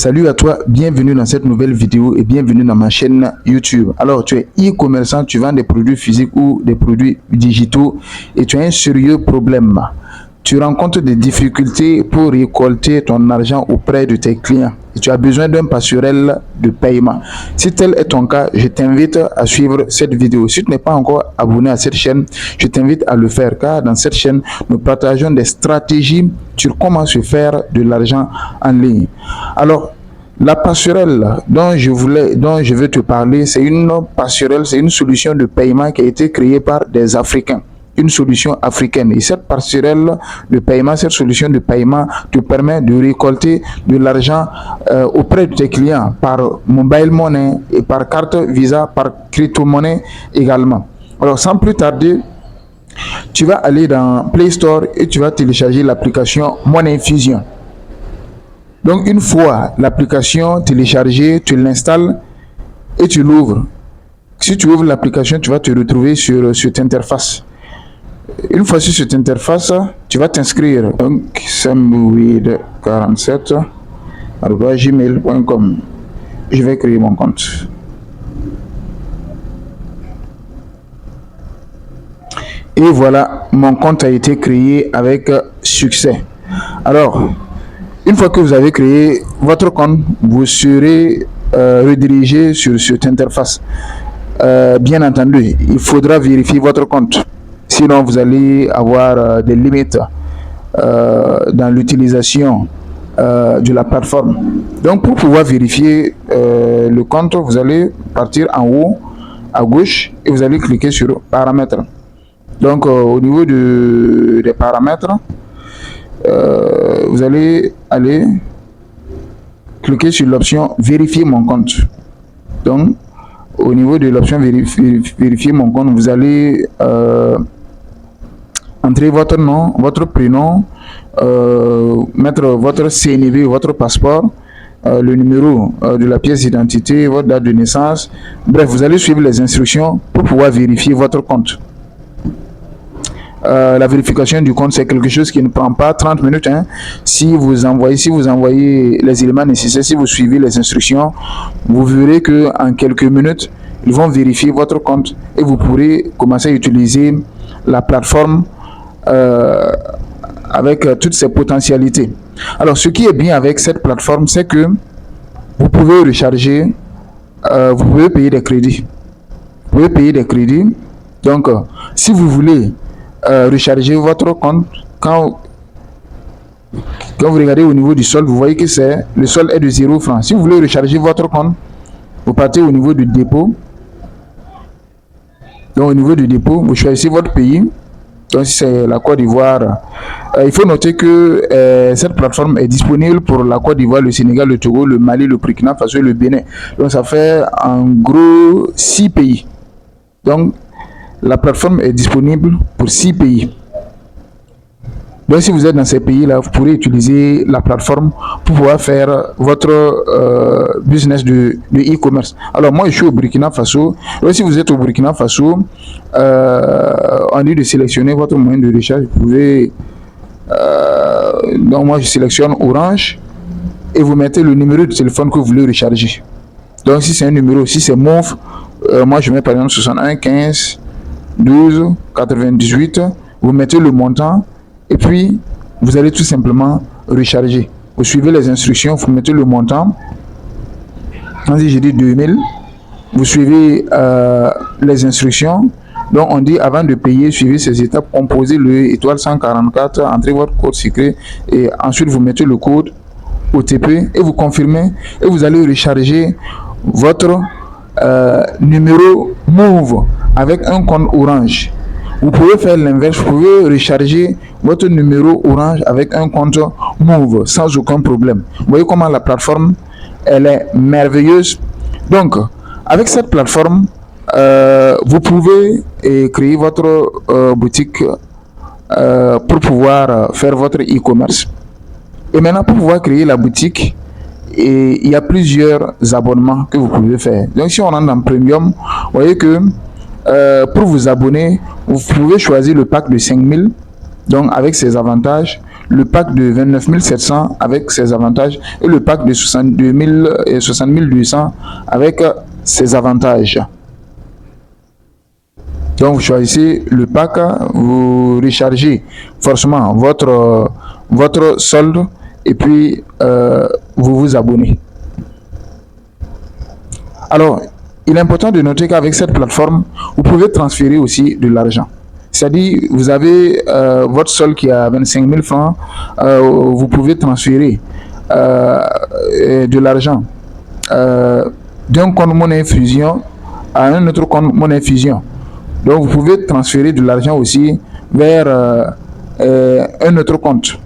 Salut à toi, bienvenue dans cette nouvelle vidéo et bienvenue dans ma chaîne YouTube. Alors, tu es e-commerçant, tu vends des produits physiques ou des produits digitaux et tu as un sérieux problème. Tu rencontres des difficultés pour récolter ton argent auprès de tes clients et tu as besoin d'un passerelle de paiement. Si tel est ton cas, je t'invite à suivre cette vidéo. Si tu n'es pas encore abonné à cette chaîne, je t'invite à le faire car dans cette chaîne, nous partageons des stratégies sur comment se faire de l'argent en ligne. Alors, la passerelle dont je veux te parler, c'est une passerelle, c'est une solution de paiement qui a été créée par des Africains. Une solution africaine. Et cette passerelle de paiement, cette solution de paiement te permet de récolter de l'argent auprès de tes clients par mobile money et par carte Visa, par crypto-monnaie également. Alors, sans plus tarder, tu vas aller dans Play Store et tu vas télécharger l'application Money Fusion. Donc, une fois l'application téléchargée, tu l'installes et tu l'ouvres. Si tu ouvres l'application, tu vas te retrouver sur cette interface. Une fois sur cette interface, tu vas t'inscrire. Donc, samouid47@gmail.com. Je vais créer mon compte. Et voilà, mon compte a été créé avec succès. Alors, une fois que vous avez créé votre compte, vous serez redirigé sur cette interface. Bien entendu, il faudra vérifier votre compte. Sinon, vous allez avoir des limites dans l'utilisation de la plateforme. Donc, pour pouvoir vérifier le compte, vous allez partir en haut à gauche et vous allez cliquer sur paramètres. Donc, au niveau des paramètres, vous allez aller cliquer sur l'option vérifier mon compte. Donc, au niveau de l'option vérifier mon compte, vous allez entrer votre nom, votre prénom, mettre votre CNV, votre passeport, le numéro de la pièce d'identité, votre date de naissance. Bref, vous allez suivre les instructions pour pouvoir vérifier votre compte. La vérification du compte, c'est quelque chose qui ne prend pas 30 minutes. Si vous envoyez les éléments nécessaires, si vous suivez les instructions, vous verrez que en quelques minutes, ils vont vérifier votre compte et vous pourrez commencer à utiliser la plateforme avec toutes ses potentialités. Alors, ce qui est bien avec cette plateforme, c'est que vous pouvez recharger, vous pouvez payer des crédits. Vous pouvez payer des crédits. Donc, si vous voulez recharger votre compte, quand vous regardez au niveau du solde, vous voyez que le solde est de 0 francs. Si vous voulez recharger votre compte, vous partez au niveau du dépôt. Donc, au niveau du dépôt, vous choisissez votre pays. Donc, si c'est la Côte d'Ivoire, il faut noter que cette plateforme est disponible pour la Côte d'Ivoire, le Sénégal, le Togo, le Mali, le Burkina Faso et le Bénin. Donc, ça fait en gros 6 pays. Donc, la plateforme est disponible pour 6 pays. Donc, si vous êtes dans ces pays-là, vous pourrez utiliser la plateforme pour pouvoir faire votre business de e-commerce. Alors, moi, je suis au Burkina Faso. Donc, si vous êtes au Burkina Faso, on dit de sélectionner votre moyen de recharge. Vous pouvez... donc, moi, je sélectionne Orange et vous mettez le numéro de téléphone que vous voulez recharger. Donc, si c'est un numéro, si c'est MOV, moi, je mets par exemple 61 15 12 98. Vous mettez le montant. Et puis, vous allez tout simplement recharger. Vous suivez les instructions, vous mettez le montant. Quand je dis 2000, vous suivez les instructions. Donc, on dit avant de payer, suivez ces étapes, composez le étoile 144, entrez votre code secret et ensuite vous mettez le code OTP et vous confirmez et vous allez recharger votre numéro MOVE avec un compte Orange. Vous pouvez faire l'inverse, vous pouvez recharger votre numéro Orange avec un compte MOVE sans aucun problème. Vous voyez comment la plateforme, elle est merveilleuse. Donc, avec cette plateforme, vous pouvez créer votre boutique pour pouvoir faire votre e-commerce. Et maintenant, pour pouvoir créer la boutique, il y a plusieurs abonnements que vous pouvez faire. Donc, si on rentre dans Premium, vous voyez que pour vous abonner, vous pouvez choisir le pack de 5000, donc avec ses avantages. le pack de 29 700 avec ses avantages et le pack de 62 000 et 60 200 avec ses avantages. Donc vous choisissez le pack, vous rechargez forcément votre solde et puis vous vous abonnez. Alors, il est important de noter qu'avec cette plateforme, vous pouvez transférer aussi de l'argent. C'est-à-dire, vous avez votre solde qui est à 25 000 francs, vous pouvez transférer de l'argent d'un compte monnaie fusion à un autre compte monnaie fusion. Donc, vous pouvez transférer de l'argent aussi vers un autre compte,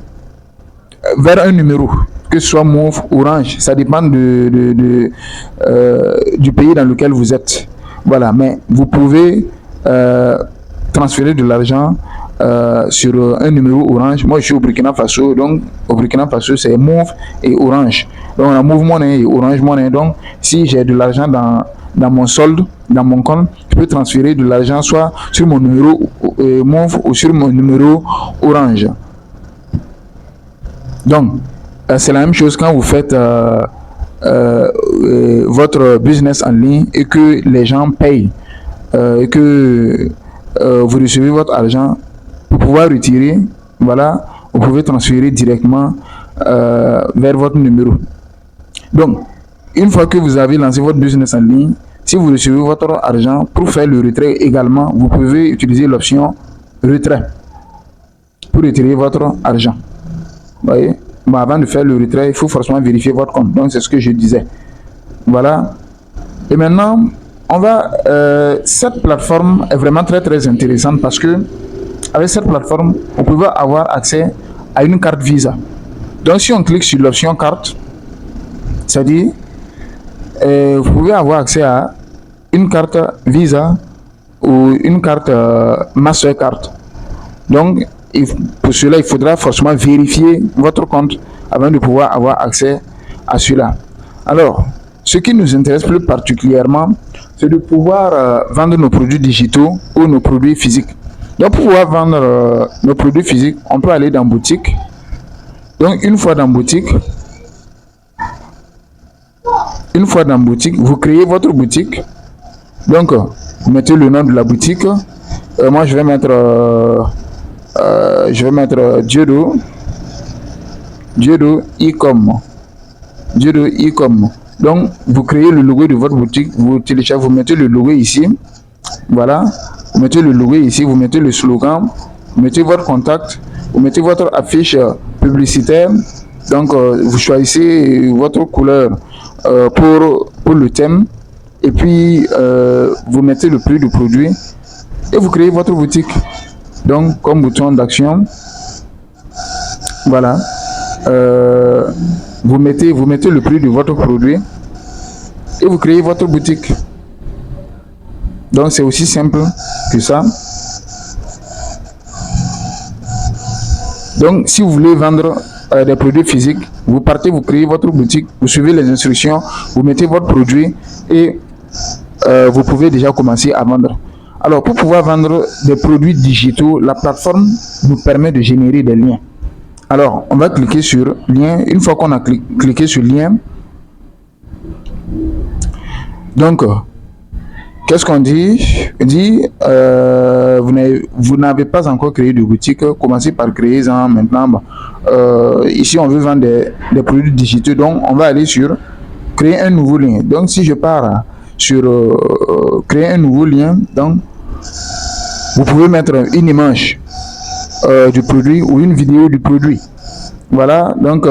vers un numéro, que ce soit Move, Orange, ça dépend du pays dans lequel vous êtes. Voilà, mais vous pouvez transférer de l'argent sur un numéro Orange. Moi, je suis au Burkina Faso, donc au Burkina Faso, c'est Move et Orange. Donc, on a Move Money et Orange Money. Donc, si j'ai de l'argent dans mon solde, dans mon compte, je peux transférer de l'argent soit sur mon numéro Move ou sur mon numéro Orange. Donc, c'est la même chose quand vous faites votre business en ligne et que les gens payent et que vous recevez votre argent. Pour pouvoir retirer, voilà, vous pouvez transférer directement vers votre numéro. Donc, une fois que vous avez lancé votre business en ligne, si vous recevez votre argent, pour faire le retrait également, vous pouvez utiliser l'option retrait pour retirer votre argent. Vous voyez? Bon, avant de faire le retrait, il faut forcément vérifier votre compte. Donc, c'est ce que je disais. Voilà. Et maintenant, cette plateforme est vraiment très très intéressante parce que avec cette plateforme, on peut avoir accès à une carte Visa. Donc, si on clique sur l'option carte, c'est-à-dire, vous pouvez avoir accès à une carte Visa ou une carte Mastercard. Donc, pour cela, il faudra forcément vérifier votre compte avant de pouvoir avoir accès à cela. Alors, ce qui nous intéresse plus particulièrement, c'est de pouvoir vendre nos produits digitaux ou nos produits physiques. Donc, pour pouvoir vendre nos produits physiques, on peut aller dans boutique. Donc, une fois dans boutique, vous créez votre boutique. Donc, vous mettez le nom de la boutique. Moi, je vais mettre Diodo e-com. Diodo e-com. Donc, vous créez le logo de votre boutique, vous téléchargez, vous mettez le logo ici. Voilà. Vous mettez le logo ici, vous mettez le slogan, vous mettez votre contact, vous mettez votre affiche publicitaire. Donc, vous choisissez votre couleur pour le thème. Et puis, vous mettez le prix du produit et vous créez votre boutique. Donc, comme bouton d'action, voilà. Vous mettez le prix de votre produit et vous créez votre boutique. Donc, c'est aussi simple que ça. Donc, si vous voulez vendre des produits physiques, vous partez, vous créez votre boutique, vous suivez les instructions, vous mettez votre produit et vous pouvez déjà commencer à vendre. Alors, pour pouvoir vendre des produits digitaux, la plateforme nous permet de générer des liens. Alors, on va cliquer sur lien. Une fois qu'on a cliqué sur lien, donc, qu'est-ce qu'on dit? On dit, vous n'avez pas encore créé de boutique, commencez par créer-en maintenant. Ici, on veut vendre des produits digitaux, donc on va aller sur créer un nouveau lien. Donc, si je pars sur créer un nouveau lien, donc vous pouvez mettre une image du produit ou une vidéo du produit. Voilà, donc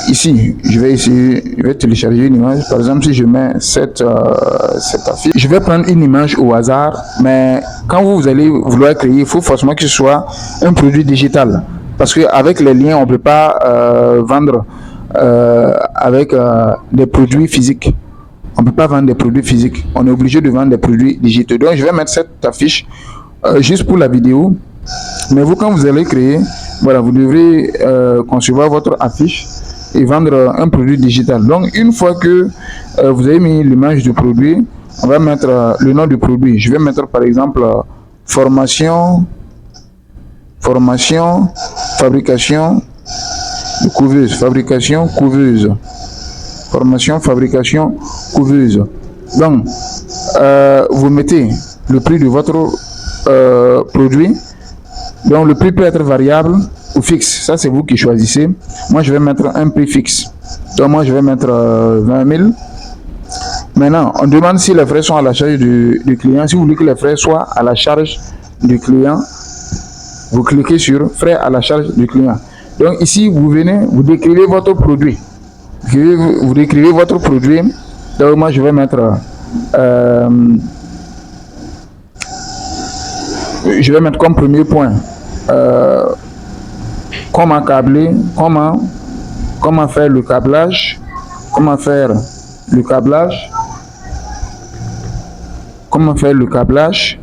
ici, je vais télécharger une image. Par exemple, si je mets cette affiche, je vais prendre une image au hasard, mais quand vous allez vouloir créer, il faut forcément que ce soit un produit digital. Parce qu'avec les liens, on ne peut pas vendre avec des produits physiques. On ne peut pas vendre des produits physiques. On est obligé de vendre des produits digitaux. Donc, je vais mettre cette affiche juste pour la vidéo. Mais vous, quand vous allez créer, voilà, vous devrez concevoir votre affiche et vendre un produit digital. Donc, une fois que vous avez mis l'image du produit, on va mettre le nom du produit. Je vais mettre par exemple formation Formation, fabrication de couveuse. Fabrication, couveuse. Formation, fabrication, couveuse. Donc, vous mettez le prix de votre produit. Donc, le prix peut être variable ou fixe. Ça, c'est vous qui choisissez. Moi, je vais mettre un prix fixe. Donc, moi, je vais mettre 20 000. Maintenant, on demande si les frais sont à la charge du client. Si vous voulez que les frais soient à la charge du client, vous cliquez sur frais à la charge du client. Donc ici, vous venez, vous décrivez votre produit. Vous décrivez votre produit. Donc moi, je vais mettre comme premier point comment câbler, comment faire le câblage, comment faire le câblage.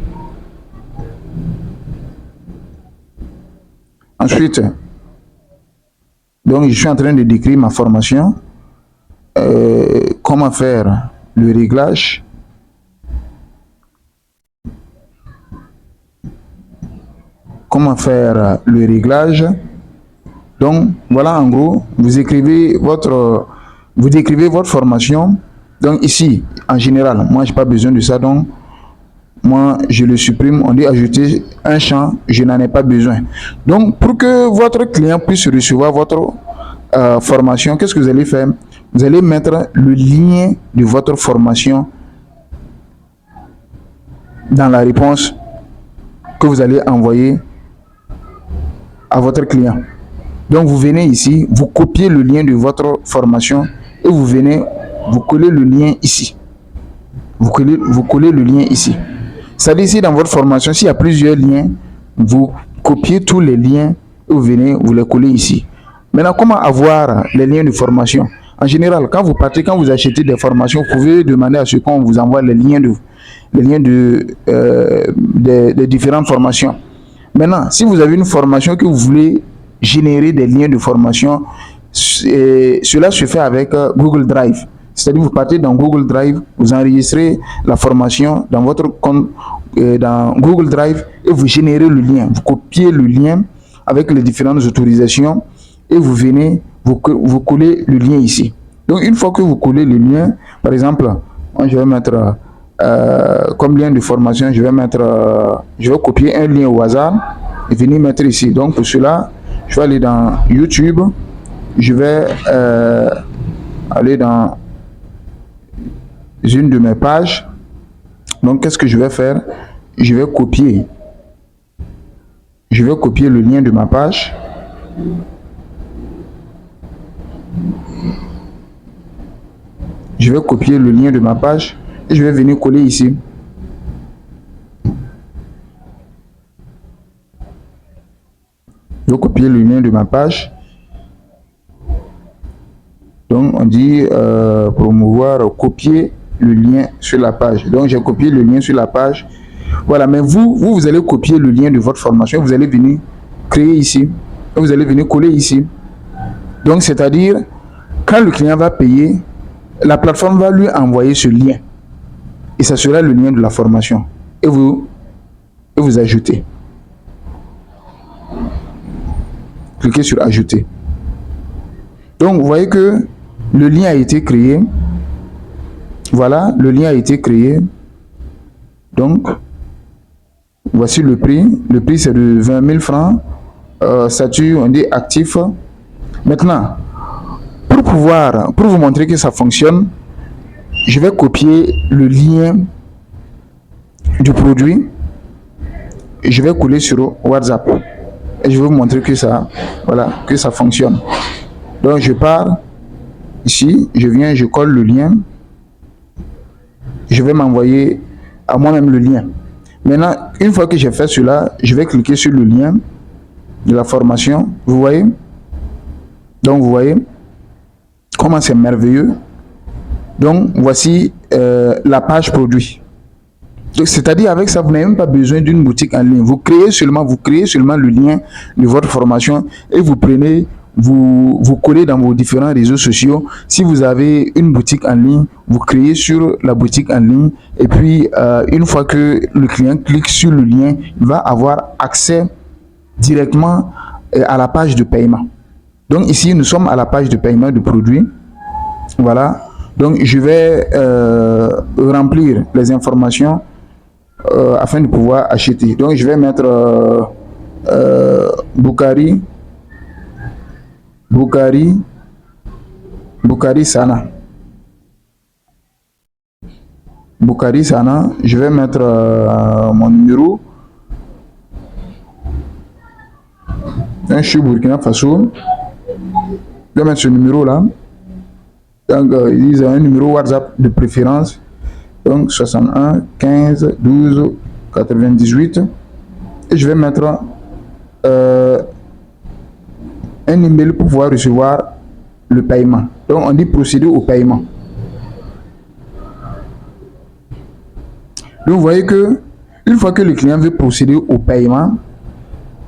Ensuite, donc je suis en train de décrire ma formation, comment faire le réglage, Donc voilà, en gros, vous décrivez votre formation. Donc ici, en général, moi j'ai pas besoin de ça, donc moi je le supprime. On dit ajouter un champ, je n'en ai pas besoin. Donc pour que votre client puisse recevoir votre formation, qu'est-ce que vous allez faire? Vous allez mettre le lien de votre formation dans la réponse que vous allez envoyer à votre client. Donc vous venez ici, vous copiez le lien de votre formation et vous venez, vous collez le lien ici. Vous collez le lien ici. C'est-à-dire ici dans votre formation, s'il y a plusieurs liens, vous copiez tous les liens et vous venez, vous les collez ici. Maintenant, comment avoir les liens de formation? En général, quand vous achetez des formations, vous pouvez demander à ce qu'on vous envoie les liens des différentes formations. Maintenant, si vous avez une formation que vous voulez générer des liens de formation, cela se fait avec Google Drive. C'est-à-dire vous partez dans Google Drive, vous enregistrez la formation dans votre compte dans Google Drive et vous générez le lien. Vous copiez le lien avec les différentes autorisations et vous venez, vous collez le lien ici. Donc une fois que vous collez le lien, par exemple, moi je vais mettre comme lien de formation, je vais copier un lien au hasard et venir mettre ici. Donc pour cela, je vais aller dans YouTube, je vais aller dans une de mes pages. Donc qu'est-ce que je vais faire? Je vais copier le lien de ma page. Je vais copier le lien de ma page et je vais venir coller ici. Je vais copier le lien de ma page. Donc on dit promouvoir, copier le lien sur la page. Donc j'ai copié le lien sur la page. Voilà, mais vous allez copier le lien de votre formation. Vous allez venir créer ici. Et vous allez venir coller ici. Donc c'est-à-dire, quand le client va payer, la plateforme va lui envoyer ce lien. Et ça sera le lien de la formation. Et vous ajoutez. Cliquez sur ajouter. Donc vous voyez que le lien a été créé. Voilà, le lien a été créé. Donc voici le prix. Le prix c'est de 20 000 francs. Statut, on dit actif. Maintenant, pour vous montrer que ça fonctionne, je vais copier le lien du produit. Je vais coller sur WhatsApp. Et je vais vous montrer que ça fonctionne. Donc je pars ici, je viens, je colle le lien. Je vais m'envoyer à moi-même le lien. Maintenant, une fois que j'ai fait cela, je vais cliquer sur le lien de la formation. Vous voyez? Donc vous voyez comment c'est merveilleux. Donc voici la page produit. C'est-à-dire avec ça, vous n'avez même pas besoin d'une boutique en ligne. Vous créez seulement le lien de votre formation et vous prenez, vous collez dans vos différents réseaux sociaux. Si vous avez une boutique en ligne, vous créez sur la boutique en ligne et puis une fois que le client clique sur le lien, il va avoir accès directement à la page de paiement. Donc ici, nous sommes à la page de paiement du produit. Voilà. Donc je vais remplir les informations afin de pouvoir acheter. Donc je vais mettre Boukari Sana. Boukari Sana. Je vais mettre mon numéro. Je suis Burkina Faso. Je vais mettre ce numéro là. Donc ils disent un numéro WhatsApp de préférence. Donc 61 15 12 98. Et je vais mettre un email pour pouvoir recevoir le paiement. Donc on dit procéder au paiement. Donc vous voyez que une fois que le client veut procéder au paiement,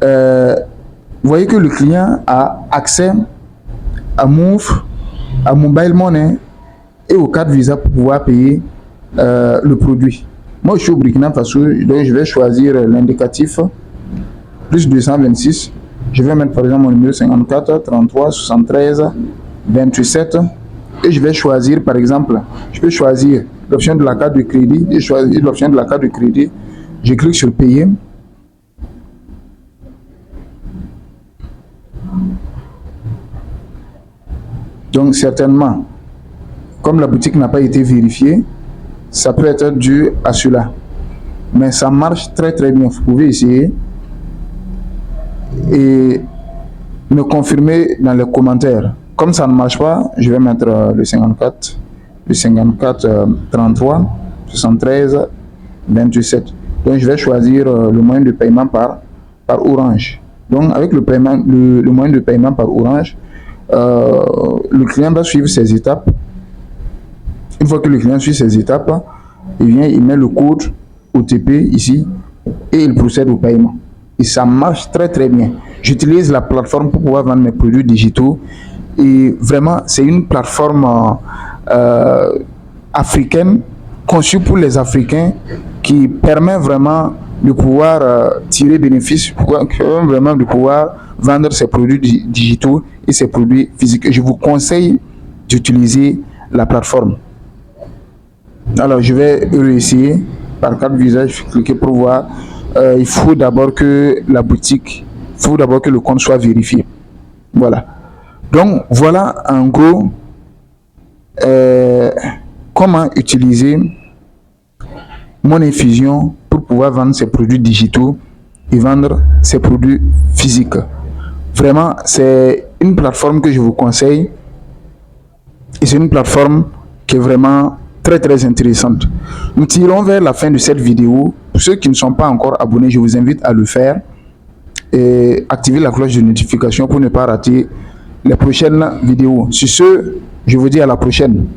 vous voyez que le client a accès à Move, à Mobile Money et au carte Visa pour pouvoir payer le produit. Moi je suis au Burkina Faso, donc je vais choisir l'indicatif plus 226. Je vais mettre par exemple mon numéro 54 33 73 27 et je vais choisir par exemple, je peux choisir l'option de la carte de crédit et choisir l'option de la carte de crédit. Je clique sur payer. Donc certainement, comme la boutique n'a pas été vérifiée, ça peut être dû à cela. Mais ça marche très bien. Vous pouvez essayer et me confirmer dans les commentaires. Comme ça ne marche pas, je vais mettre le 54 33 73 27. Donc je vais choisir le moyen de paiement par Orange. Donc avec le moyen de paiement par Orange, le client va suivre ces étapes. Une fois que le client suit ces étapes, il met le code OTP ici et il procède au paiement. Et ça marche très bien. J'utilise la plateforme pour pouvoir vendre mes produits digitaux. Et vraiment, c'est une plateforme africaine, conçue pour les Africains, qui permet vraiment de pouvoir tirer bénéfice, vraiment de pouvoir vendre ses produits digitaux et ses produits physiques. Et je vous conseille d'utiliser la plateforme. Alors, je vais réessayer par carte Visa. Je vais cliquer pour voir. Il faut d'abord que la boutique, il faut d'abord que le compte soit vérifié. Voilà. Donc, voilà en gros comment utiliser Money Fusion pour pouvoir vendre ses produits digitaux et vendre ses produits physiques. Vraiment, c'est une plateforme que je vous conseille et c'est une plateforme qui est vraiment très intéressante. Nous tirons vers la fin de cette vidéo. Pour ceux qui ne sont pas encore abonnés, je vous invite à le faire et activer la cloche de notification pour ne pas rater les prochaines vidéos. Sur ce, je vous dis à la prochaine.